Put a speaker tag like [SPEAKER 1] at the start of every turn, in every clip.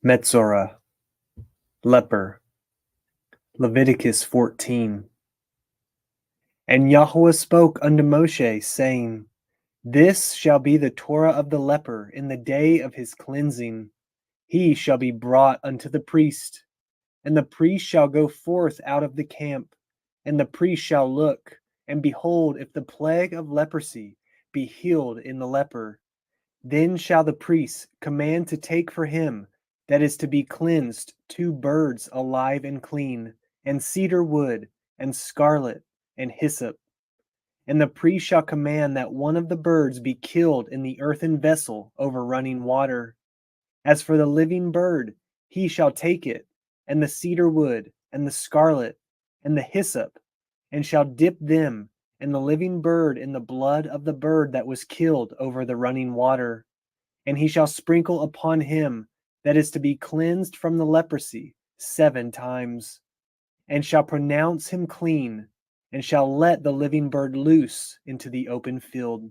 [SPEAKER 1] Metsora, Leper, Leviticus 14. And Yahweh spoke unto Moshe, saying, This shall be the Torah of the leper in the day of his cleansing. He shall be brought unto the priest, and the priest shall go forth out of the camp, and the priest shall look, and behold, if the plague of leprosy be healed in the leper, then shall the priest command to take for him that is to be cleansed 2 birds alive and clean, and cedar wood, and scarlet, and hyssop. And the priest shall command that one of the birds be killed in the earthen vessel over running water. As for the living bird, he shall take it, and the cedar wood, and the scarlet, and the hyssop, and shall dip them and the living bird in the blood of the bird that was killed over the running water. And he shall sprinkle upon him that is to be cleansed from the leprosy 7 times, and shall pronounce him clean, and shall let the living bird loose into the open field.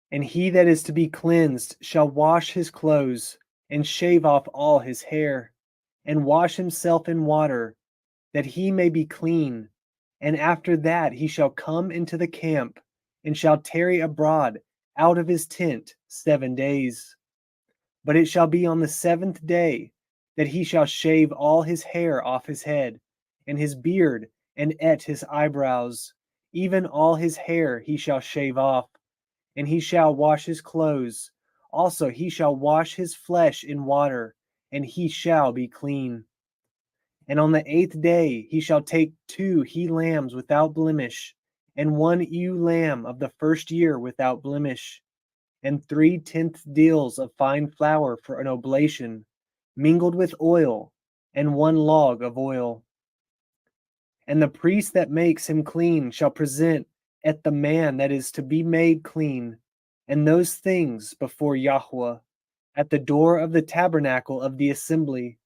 [SPEAKER 1] And he that is to be cleansed shall wash his clothes, and shave off all his hair, and wash himself in water, that he may be clean. And after that he shall come into the camp, and shall tarry abroad out of his tent 7 days. But it shall be on the 7th day that he shall shave all his hair off his head, and his beard, and his eyebrows, even all his hair he shall shave off. And he shall wash his clothes. Also he shall wash his flesh in water, and he shall be clean. And on the 8th day he shall take 2 he-lambs without blemish, and 1 ewe lamb of the first year without blemish, and 3/10 deals of fine flour for an oblation, mingled with oil, and 1 log of oil. And the priest that makes him clean shall present at the man that is to be made clean, and those things before Yahweh, at the door of the tabernacle of the assembly.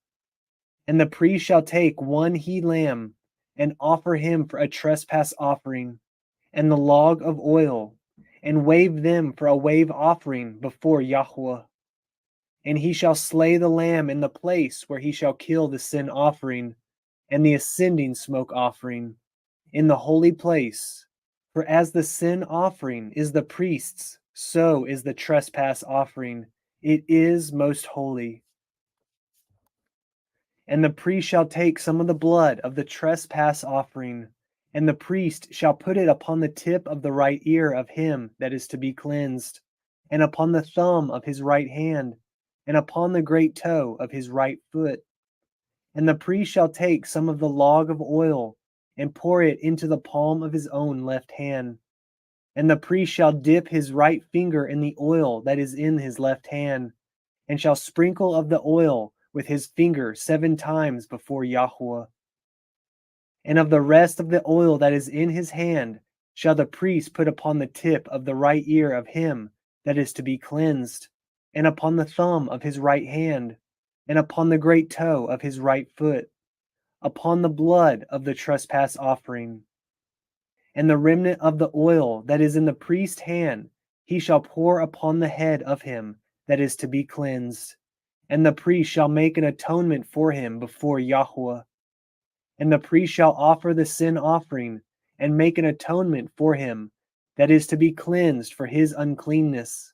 [SPEAKER 1] And the priest shall take 1 he-lamb, and offer him for a trespass offering, and the log of oil, and wave them for a wave offering before Yahweh. And he shall slay the lamb in the place where he shall kill the sin offering, and the ascending smoke offering, in the holy place. For as the sin offering is the priest's, so is the trespass offering. It is most holy. And the priest shall take some of the blood of the trespass offering, and the priest shall put it upon the tip of the right ear of him that is to be cleansed, and upon the thumb of his right hand, and upon the great toe of his right foot. And the priest shall take some of the log of oil, and pour it into the palm of his own left hand. And the priest shall dip his right finger in the oil that is in his left hand, and shall sprinkle of the oil with his finger 7 times before Yahweh. And of the rest of the oil that is in his hand shall the priest put upon the tip of the right ear of him that is to be cleansed, and upon the thumb of his right hand, and upon the great toe of his right foot, upon the blood of the trespass offering. And the remnant of the oil that is in the priest's hand he shall pour upon the head of him that is to be cleansed. And the priest shall make an atonement for him before Yahweh. And the priest shall offer the sin offering, and make an atonement for him that is to be cleansed for his uncleanness.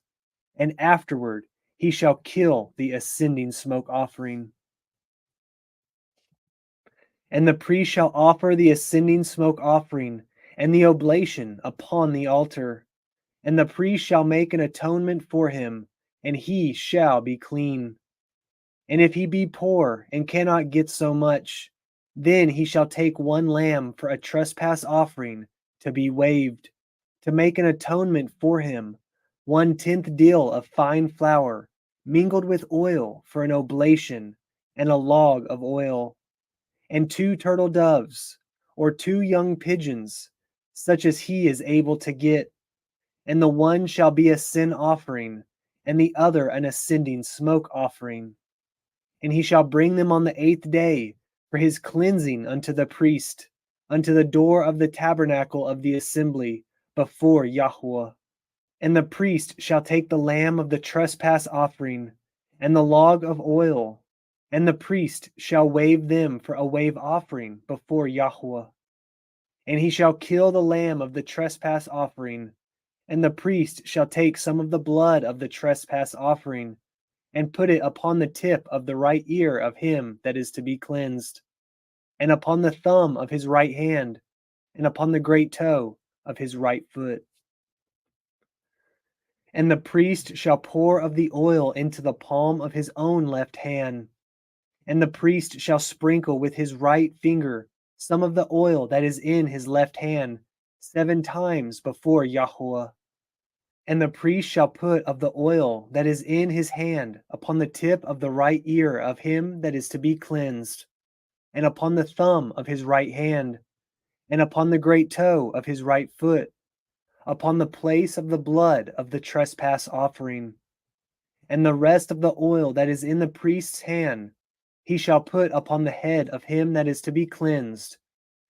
[SPEAKER 1] And afterward he shall kill the ascending smoke offering. And the priest shall offer the ascending smoke offering and the oblation upon the altar. And the priest shall make an atonement for him, and he shall be clean. And if he be poor and cannot get so much, then he shall take 1 lamb for a trespass offering to be waved, to make an atonement for him, 1/10 deal of fine flour, mingled with oil for an oblation, and a log of oil, and 2 turtle doves, or 2 young pigeons, such as he is able to get. And the one shall be a sin offering, and the other an ascending smoke offering. And he shall bring them on the 8th day for his cleansing unto the priest, unto the door of the tabernacle of the assembly before Yahweh. And the priest shall take the lamb of the trespass offering, and the log of oil, and the priest shall wave them for a wave offering before Yahweh. And he shall kill the lamb of the trespass offering, and the priest shall take some of the blood of the trespass offering, and put it upon the tip of the right ear of him that is to be cleansed, and upon the thumb of his right hand, and upon the great toe of his right foot. And the priest shall pour of the oil into the palm of his own left hand, and the priest shall sprinkle with his right finger some of the oil that is in his left hand 7 times before Yahweh. And the priest shall put of the oil that is in his hand upon the tip of the right ear of him that is to be cleansed, and upon the thumb of his right hand, and upon the great toe of his right foot, upon the place of the blood of the trespass offering. And the rest of the oil that is in the priest's hand he shall put upon the head of him that is to be cleansed,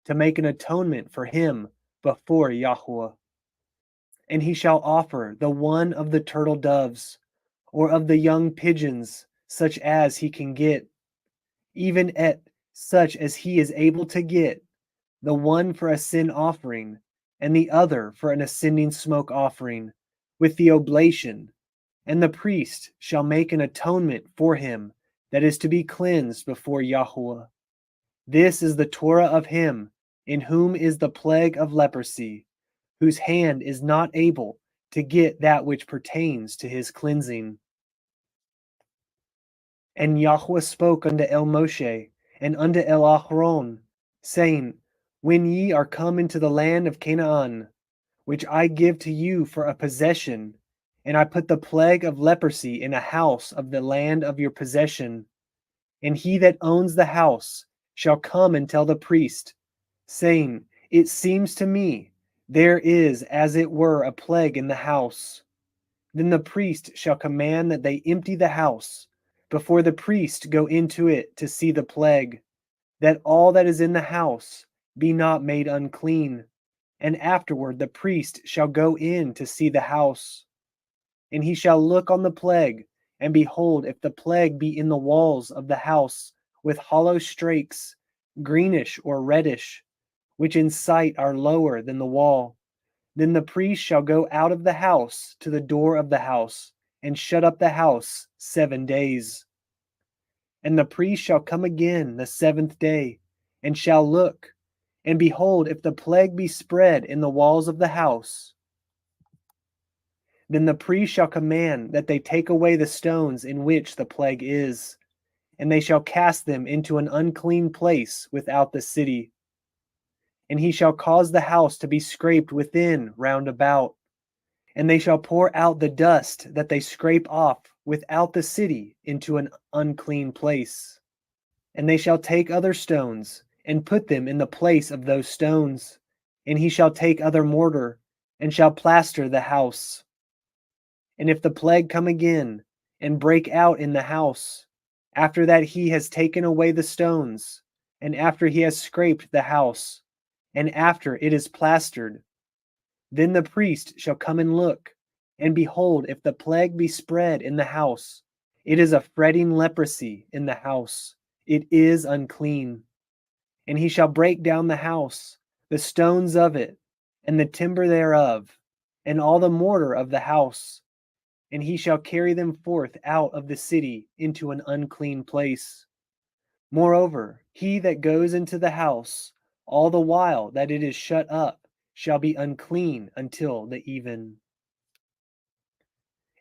[SPEAKER 1] to make an atonement for him before Yahweh. And he shall offer the one of the turtle doves, or of the young pigeons, such as he can get, even at such as he is able to get, the one for a sin offering, and the other for an ascending smoke offering, with the oblation. And the priest shall make an atonement for him that is to be cleansed before Yahweh. This is the Torah of him in whom is the plague of leprosy, whose hand is not able to get that which pertains to his cleansing. And Yahweh spoke unto El Moshe and unto El Aharon, saying, When ye are come into the land of Canaan, which I give to you for a possession, and I put the plague of leprosy in a house of the land of your possession, and he that owns the house shall come and tell the priest, saying, It seems to me there is as it were a plague in the house. Then the priest shall command that they empty the house, before the priest go into it to see the plague, that all that is in the house be not made unclean. And afterward the priest shall go in to see the house. And he shall look on the plague, and behold, if the plague be in the walls of the house, with hollow strakes, greenish or reddish, which in sight are lower than the wall, then the priest shall go out of the house to the door of the house, and shut up the house 7 days. And the priest shall come again the 7th day, and shall look, and behold, if the plague be spread in the walls of the house, then the priest shall command that they take away the stones in which the plague is, and they shall cast them into an unclean place without the city. And he shall cause the house to be scraped within round about, and they shall pour out the dust that they scrape off without the city into an unclean place. And they shall take other stones, and put them in the place of those stones, and he shall take other mortar, and shall plaster the house. And if the plague come again, and break out in the house, after that he has taken away the stones, and after he has scraped the house, and after it is plastered, then the priest shall come and look, and behold, if the plague be spread in the house, it is a fretting leprosy in the house, it is unclean. And he shall break down the house, the stones of it, and the timber thereof, and all the mortar of the house, and he shall carry them forth out of the city into an unclean place. Moreover, he that goes into the house, all the while that it is shut up, shall be unclean until the even.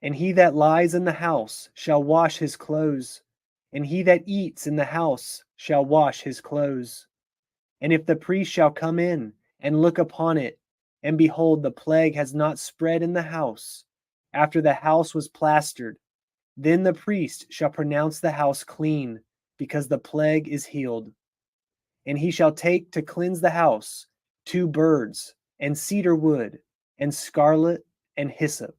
[SPEAKER 1] And he that lies in the house shall wash his clothes, and he that eats in the house shall wash his clothes. And if the priest shall come in and look upon it, and behold, the plague has not spread in the house, after the house was plastered, then the priest shall pronounce the house clean, because the plague is healed. And he shall take to cleanse the house 2 birds, and cedar wood, and scarlet, and hyssop.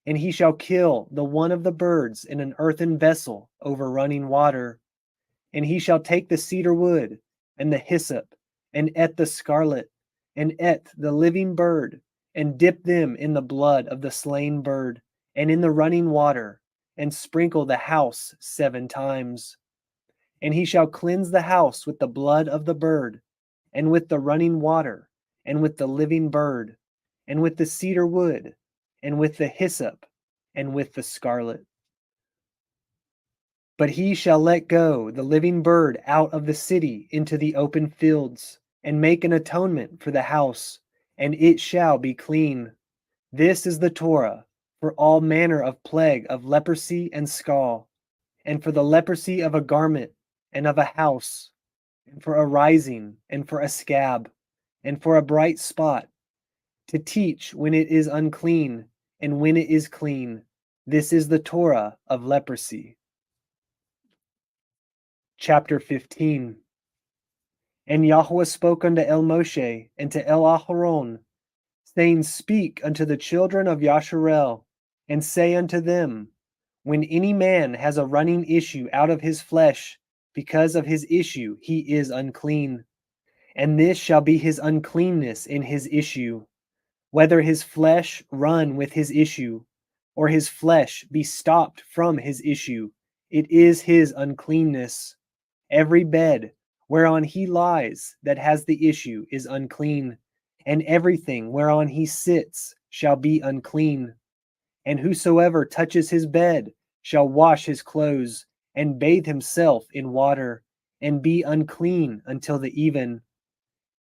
[SPEAKER 1] And he shall kill the one of the birds in an earthen vessel over running water. And he shall take the cedar wood, and the hyssop, and the scarlet, and the living bird, and dip them in the blood of the slain bird, and in the running water, and sprinkle the house 7 times. And he shall cleanse the house with the blood of the bird, and with the running water, and with the living bird, and with the cedar wood, and with the hyssop, and with the scarlet. But he shall let go the living bird out of the city into the open fields, and make an atonement for the house, and it shall be clean. This is the Torah for all manner of plague of leprosy and scall, and for the leprosy of a garment and of a house, and for a rising, and for a scab, and for a bright spot, to teach when it is unclean, and when it is clean. This is the Torah of leprosy. Chapter 15. And Yahweh spoke unto El Moshe and to El Aharon, saying, Speak unto the children of Yasharel, and say unto them, When any man has a running issue out of his flesh, because of his issue he is unclean. And this shall be his uncleanness in his issue, whether his flesh run with his issue, or his flesh be stopped from his issue, it is his uncleanness. Every bed whereon he lies that has the issue is unclean, and everything whereon he sits shall be unclean. And whosoever touches his bed shall wash his clothes, and bathe himself in water, and be unclean until the even.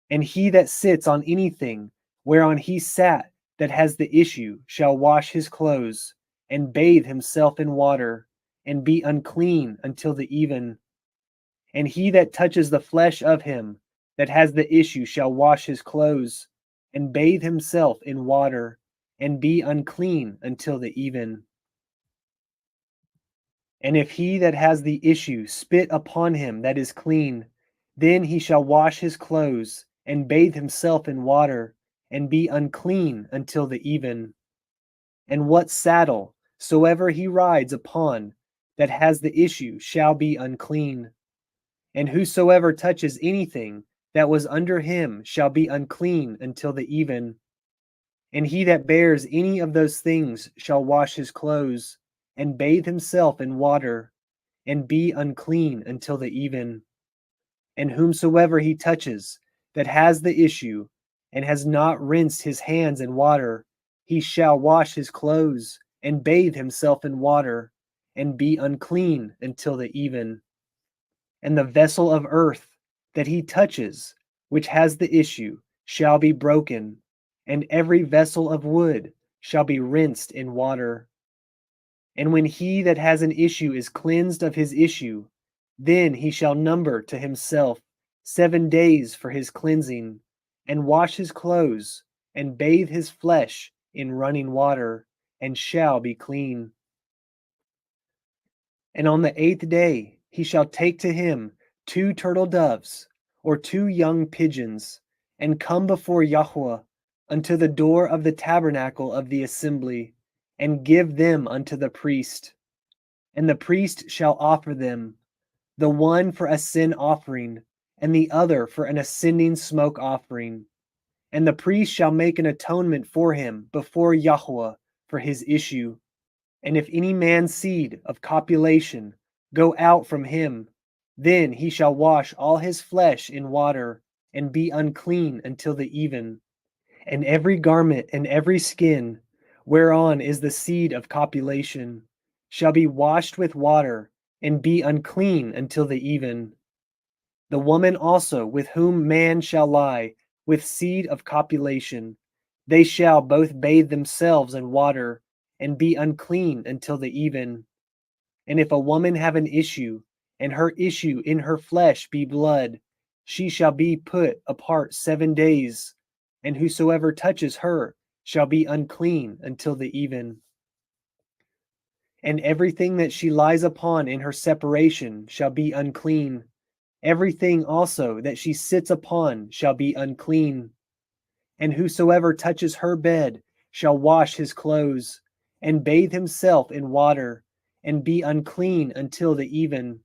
[SPEAKER 1] And he that sits on anything whereon he sat that has the issue shall wash his clothes, and bathe himself in water, and be unclean until the even. And he that touches the flesh of him that has the issue shall wash his clothes, and bathe himself in water, and be unclean until the even. And if he that has the issue spit upon him that is clean, then he shall wash his clothes, and bathe himself in water, and be unclean until the even. And what saddle soever he rides upon that has the issue shall be unclean. And whosoever touches anything that was under him shall be unclean until the even. And he that bears any of those things shall wash his clothes, and bathe himself in water, and be unclean until the even. And whomsoever he touches that has the issue, and has not rinsed his hands in water, he shall wash his clothes, and bathe himself in water, and be unclean until the even. And the vessel of earth that he touches, which has the issue, shall be broken, and every vessel of wood shall be rinsed in water. And when he that has an issue is cleansed of his issue, then he shall number to himself 7 days for his cleansing, and wash his clothes, and bathe his flesh in running water, and shall be clean. And on the 8th day he shall take to him 2 turtle doves, or 2 young pigeons, and come before Yahweh unto the door of the tabernacle of the assembly, and give them unto the priest. And the priest shall offer them, the one for a sin offering, and the other for an ascending smoke offering. And the priest shall make an atonement for him before Yahweh for his issue. And if any man's seed of copulation go out from him, then he shall wash all his flesh in water, and be unclean until the even. And every garment and every skin, whereon is the seed of copulation, shall be washed with water, and be unclean until the even. The woman also with whom man shall lie, with seed of copulation, they shall both bathe themselves in water, and be unclean until the even. And if a woman have an issue, and her issue in her flesh be blood, she shall be put apart 7 days, and whosoever touches her shall be unclean until the even. And everything that she lies upon in her separation shall be unclean. Everything also that she sits upon shall be unclean. And whosoever touches her bed shall wash his clothes, and bathe himself in water, and be unclean until the even.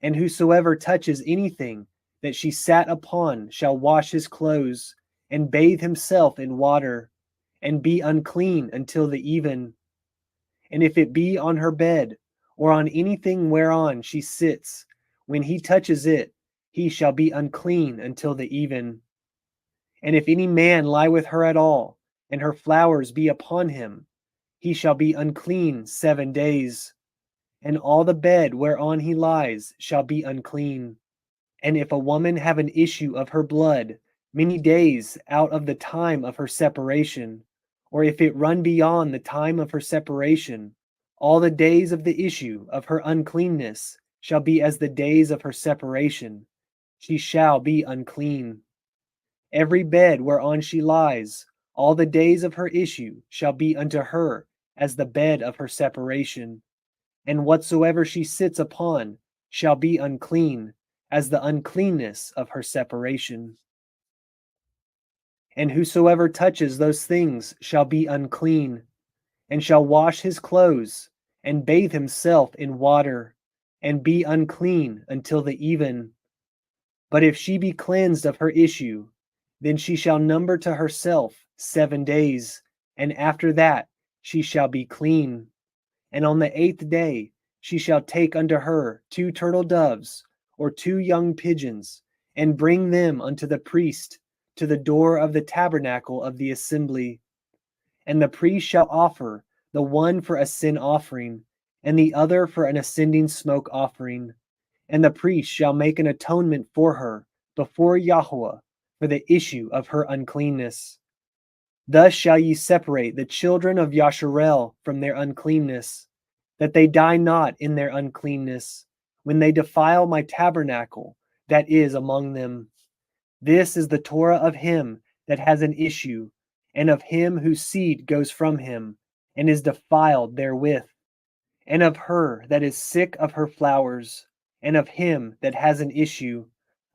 [SPEAKER 1] And whosoever touches anything that she sat upon shall wash his clothes, and bathe himself in water, and be unclean until the even. And if it be on her bed, or on anything whereon she sits, when he touches it, he shall be unclean until the even. And if any man lie with her at all, and her flowers be upon him, he shall be unclean 7 days. And all the bed whereon he lies shall be unclean. And if a woman have an issue of her blood many days out of the time of her separation, or if it run beyond the time of her separation, all the days of the issue of her uncleanness shall be as the days of her separation. She shall be unclean. Every bed whereon she lies, all the days of her issue shall be unto her as the bed of her separation. And whatsoever she sits upon shall be unclean, as the uncleanness of her separation. And whosoever touches those things shall be unclean, and shall wash his clothes, and bathe himself in water, and be unclean until the even. But if she be cleansed of her issue, then she shall number to herself 7 days, and after that she shall be clean. And on the 8th day she shall take unto her 2 turtle doves, or 2 young pigeons, and bring them unto the priest to the door of the tabernacle of the assembly. And the priest shall offer the one for a sin offering, and the other for an ascending smoke offering. And the priest shall make an atonement for her before Yahweh for the issue of her uncleanness. Thus shall ye separate the children of Yasharel from their uncleanness, that they die not in their uncleanness, when they defile my tabernacle that is among them. This is the Torah of him that has an issue, and of him whose seed goes from him, and is defiled therewith, and of her that is sick of her flowers, and of him that has an issue,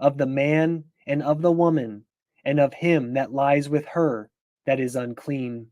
[SPEAKER 1] of the man and of the woman, and of him that lies with her that is unclean.